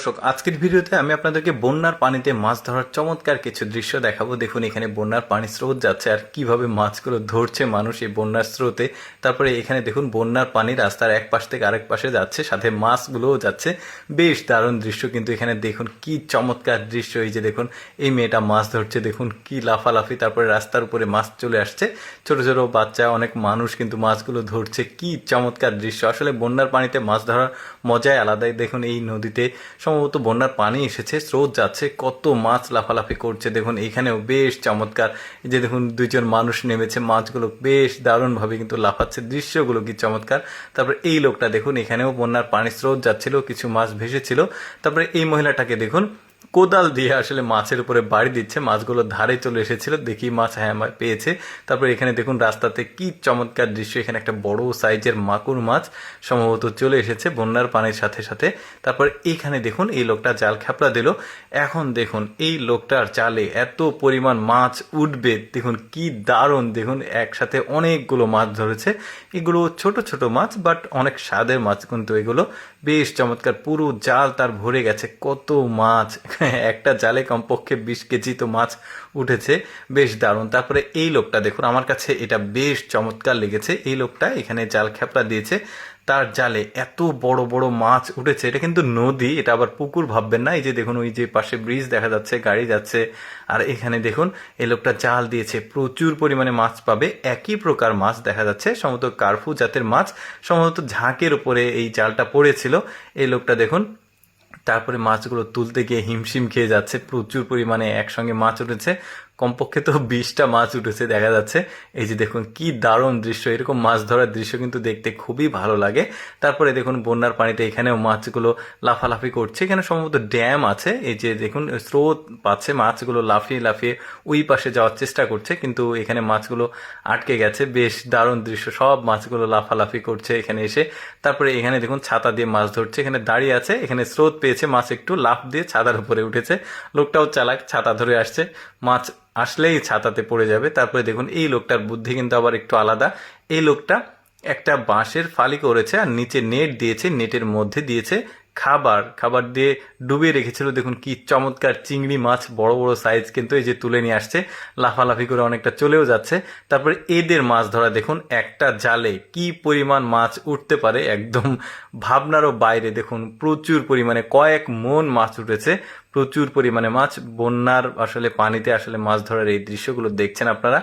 দর্শক, আজকের ভিডিওতে আমি আপনাদেরকে বন্যার পানিতে মাছ ধরার চমৎকার কিছু দৃশ্য দেখাবো। দেখুন এখানে বন্যার পানি স্রোত যাচ্ছে আর কিভাবে মাছগুলো ধরছে মানুষ এই বন্যার স্রোতে। তারপরে এখানে দেখুন বন্যার পানি রাস্তার এক পাশ থেকে আরেক পাশে যাচ্ছে, সাথে মাছগুলোও যাচ্ছে। বেশ দারুণ দৃশ্য কিন্তু এখানে দেখুন কি চমৎকার দৃশ্য। এই যে দেখুন এই মেয়েটা মাছ ধরছে, দেখুন কি লাফালাফি। তারপরে রাস্তার উপরে মাছ চলে আসছে, ছোট ছোট বাচ্চা অনেক মানুষ কিন্তু মাছগুলো ধরছে। কি চমৎকার দৃশ্য! আসলে বন্যার পানিতে মাছ ধরার মজাই আলাদাই। দেখুন এই নদীতে সম্ভবত বন্যার পানি এসেছে, স্রোত যাচ্ছে, কত মাছ লাফালাফি করছে। দেখুন এখানেও বেশ চমৎকার। এই যে দেখুন দুইজন মানুষ নেমেছে, মাছগুলো বেশ দারুণভাবে কিন্তু লাফাচ্ছে, দৃশ্যগুলো কি চমৎকার। তারপরে এই লোকটা দেখুন, এখানেও বন্যার পানি স্রোত যাচ্ছিল, কিছু মাছ ভেসেছিল। তারপরে এই মহিলাটাকে দেখুন কোদাল দিয়ে আসলে মাছের উপরে বাড়ি দিচ্ছে, মাছগুলো ধারে চলে এসেছিল, দেখি মাছ হ্যাঁ পেয়েছে। তারপরে এখানে দেখুন রাস্তাতে কি চমৎকার দৃশ্য, এখানে একটা বড় সাইজের মাগুর মাছ সম্ভবত চলে এসেছে বন্যার পানির সাথে সাথে। তারপর এখানে দেখুন এই লোকটা জাল খ্যাপড়া দিল। এখন দেখুন এই লোকটার জালে এত পরিমাণ মাছ উঠবে, দেখুন কি দারুণ। দেখুন একসাথে অনেকগুলো মাছ ধরেছে, এগুলো ছোট ছোট মাছ বাট অনেক স্বাদের মাছ কিন্তু এগুলো। বেশ চমৎকার, পুরো জাল তার ভরে গেছে, কত মাছ। একটা জালে কমপক্ষে 20 কেজি তো মাছ উঠেছে, বেশ দারুণ। তারপরে এই লোকটা দেখুন, আমার কাছে এটা বেশ চমৎকার লেগেছে। এই লোকটা এখানে জাল খ্যাপড়া দিয়েছে, তার জালে এত বড় বড় মাছ উঠেছে। এটা কিন্তু নদী, এটা আবার পুকুর ভাববেন না। এই যে দেখুন ওই যে পাশে ব্রিজ দেখা যাচ্ছে, গাড়ি যাচ্ছে। আর এখানে দেখুন এই লোকটা জাল দিয়েছে, প্রচুর পরিমাণে মাছ পাবে। একই প্রকার মাছ দেখা যাচ্ছে, সম্ভবত কার্ফু জাতের মাছ, সম্ভবত ঝাঁকের উপরে এই জালটা পড়েছিল। এই লোকটা দেখুন তারপরে মাছগুলো তুলতে গিয়ে হিমশিম খেয়ে যাচ্ছে, প্রচুর পরিমাণে একসঙ্গে মাছ উঠেছে, কমপক্ষে তো 20টা মাছ উঠেছে দেখা যাচ্ছে। এই যে দেখুন কি দারুণ দৃশ্য, এরকম মাছ ধরার দৃশ্য কিন্তু দেখতে খুবই ভালো লাগে। তারপরে দেখুন বন্যার পানিতে এখানেও মাছগুলো লাফালাফি করছে, এখানে সম্ভবত ড্যাম আছে। এই যে দেখুন স্রোত পাচ্ছে, মাছগুলো লাফিয়ে লাফিয়ে ওই পাশে যাওয়ার চেষ্টা করছে, কিন্তু এখানে মাছগুলো আটকে গেছে। বেশ দারুণ দৃশ্য, সব মাছগুলো লাফালাফি করছে এখানে এসে। তারপরে এখানে দেখুন ছাতা দিয়ে মাছ ধরছে, এখানে দাঁড়িয়ে আছে, এখানে স্রোত পেয়েছে, মাছ একটু লাফ দিয়ে ছাতার উপরে উঠেছে। লোকটাও চালাক, ছাতা ধরে আসছে, মাছ আসলেই ছাতাতে পড়ে যাবে। তারপরে দেখুন এই লোকটার বুদ্ধি কিন্তু আবার একটু আলাদা। এই লোকটা একটা বাঁশের ফালি করেছে আর নিচে নেট দিয়েছে, নেটের মধ্যে দিয়েছে খাবার, খাবার দিয়ে ডুবিয়ে রেখেছিল। দেখুন কি চমৎকার চিংড়ি মাছ, বড় বড় সাইজ, কিন্তু এই যে তুলে নিয়ে আসছে, লাফালাফি করে অনেকটা চলেও যাচ্ছে। তারপরে এদের মাছ ধরা দেখুন, একটা জালে কি পরিমাণ মাছ উঠতে পারে, একদম ভাবনারও বাইরে। দেখুন প্রচুর পরিমাণে, কয়েক মন মাছ উঠেছে, প্রচুর পরিমাণে মাছ। বন্যার আসলে পানিতে আসলে মাছ ধরার এই দৃশ্যগুলো দেখছেন আপনারা।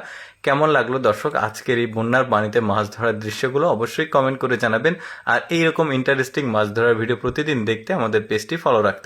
কেমন লাগলো দর্শক আজকের এই বন্যার পানিতে মাছ ধরার দৃশ্যগুলো? অবশ্যই কমেন্ট করে জানাবেন। আর এইরকম ইন্টারেস্টিং মাছ ধরার ভিডিও প্রতিদিন দেখতে আমাদের পেজটি ফলো রাখতে